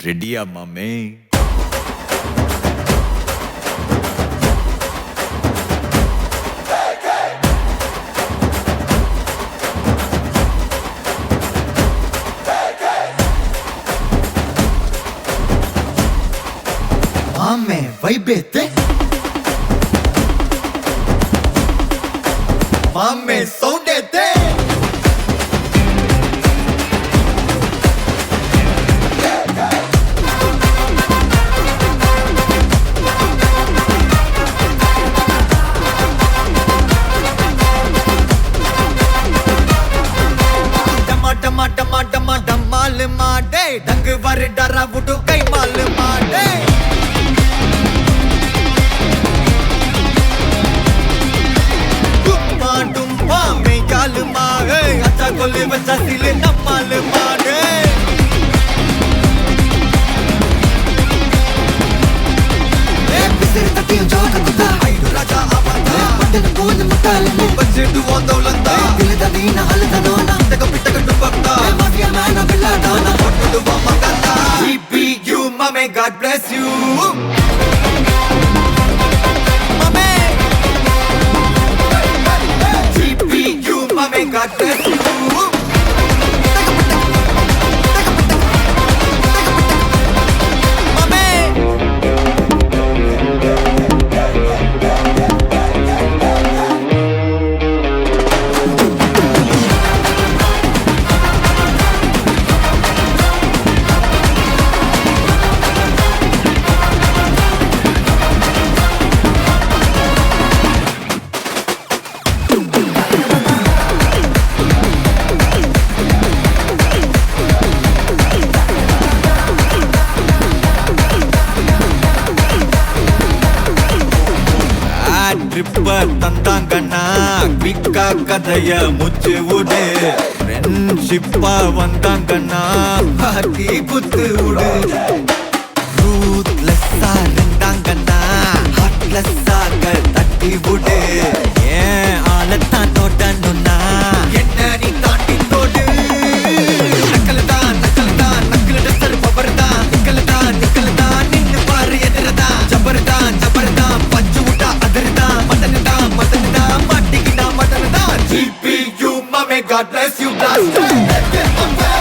ரெடியா மாமே? மாமே வைபேத்து மாமே சவுண்டேத்து டமா டமா டமா டம்மாலு மாடே டங்கு வரு டரா புட்டு கை மாலு மாடே अच्छा कोले बच्चा सिले नमाल मारे पिसर तटियों जोड़ कुत्ता आइडो राजा आवाज़ पट्टन कौन मुताल में बच्चे दुआ दौलता दिल दा दीना हल दा नोना तक पिटक डुबकता माफिया मैना बिल्ला डाना पट्टू डुबा मगता GPU mame God bless you mame GPU mame God bless you தந்தாங்கண்ணா விக்கா கதைய முச்சு விடு ஃப்ரெண்ட்ஷிப்பா வந்தாங்கண்ணா பாட்டி குத்து விடு ரூத்லெஸ்ஸா இருந்தாங்கண்ணா ஹார்ட்லெஸ்ஸாக தட்டி விடு ஏன் ஆளத்தான் தோட்டணும்னா என்ன நீ தாண்டி தோடு நக்கல் தான் நக்கல் டஸ்டர் பவர் தான் நிக்கல் தான் நின்னு பாரு எதிரதான் ஜபர் தான் பஞ்சு விட்டா அதிர்தான் GPU mame God bless you blaster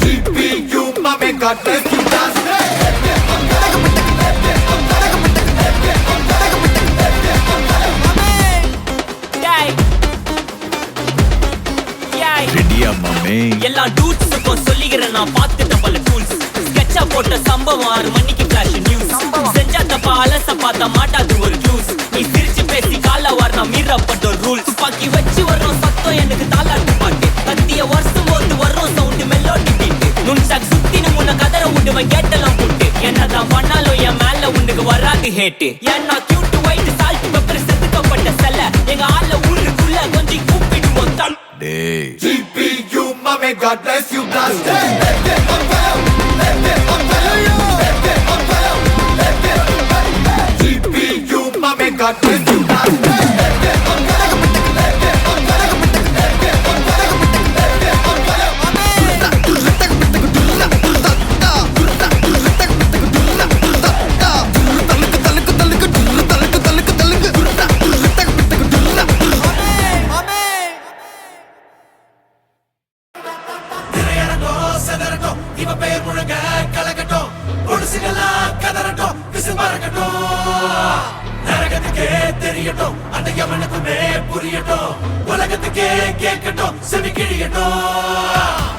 GPU mame God bless you blaster ரெடியா மாமே? எல்லா டூட்ஸுக்கும் சொல்லிக்கிறேன் நான் பார்த்துட்ட பல டூல்ஸ் ஸ்கெட்சா போட்ட சம்பவம் 6 மணிக்கு ஃபிளாஷ் நியூஸ் செஞ்சா தப்பா அலச பார்த்தா மாட்டாது ஒரு ஜூஸ் நீ சிரிச்சு பேசி கால வார் நான் மீறப்பட்ட ரூல் துப்பாக்கி வச்சு வர்றோம் சத்தம் எனக்கு தாளாட்டு பாட்டு கத்திய வருஷம் போது வர்றோம் சவுண்டு மெலோடி பீட்டு நுண்சாக் சுத்தினு முன்ன கதற விடுவேன் கேட்டெல்லாம் போட்டு என்னதான் பண்ணாலும் என் மேல உனக்கு வராது ஹேட்டு ஏன்னா கியூட் ஒயிட் சால்ட் பெப்பர் செதுக்கப்பட்ட செல்ல எங்க ஆள ஊருக்குள்ள கொஞ்சம் கூப்பிடுவோம் தம் GPU mame God bless you blaster GPU mame God bless you blaster புரியட்டும் உலகத்துக்கே கேட்கட்டும் செவி கிழியட்டும்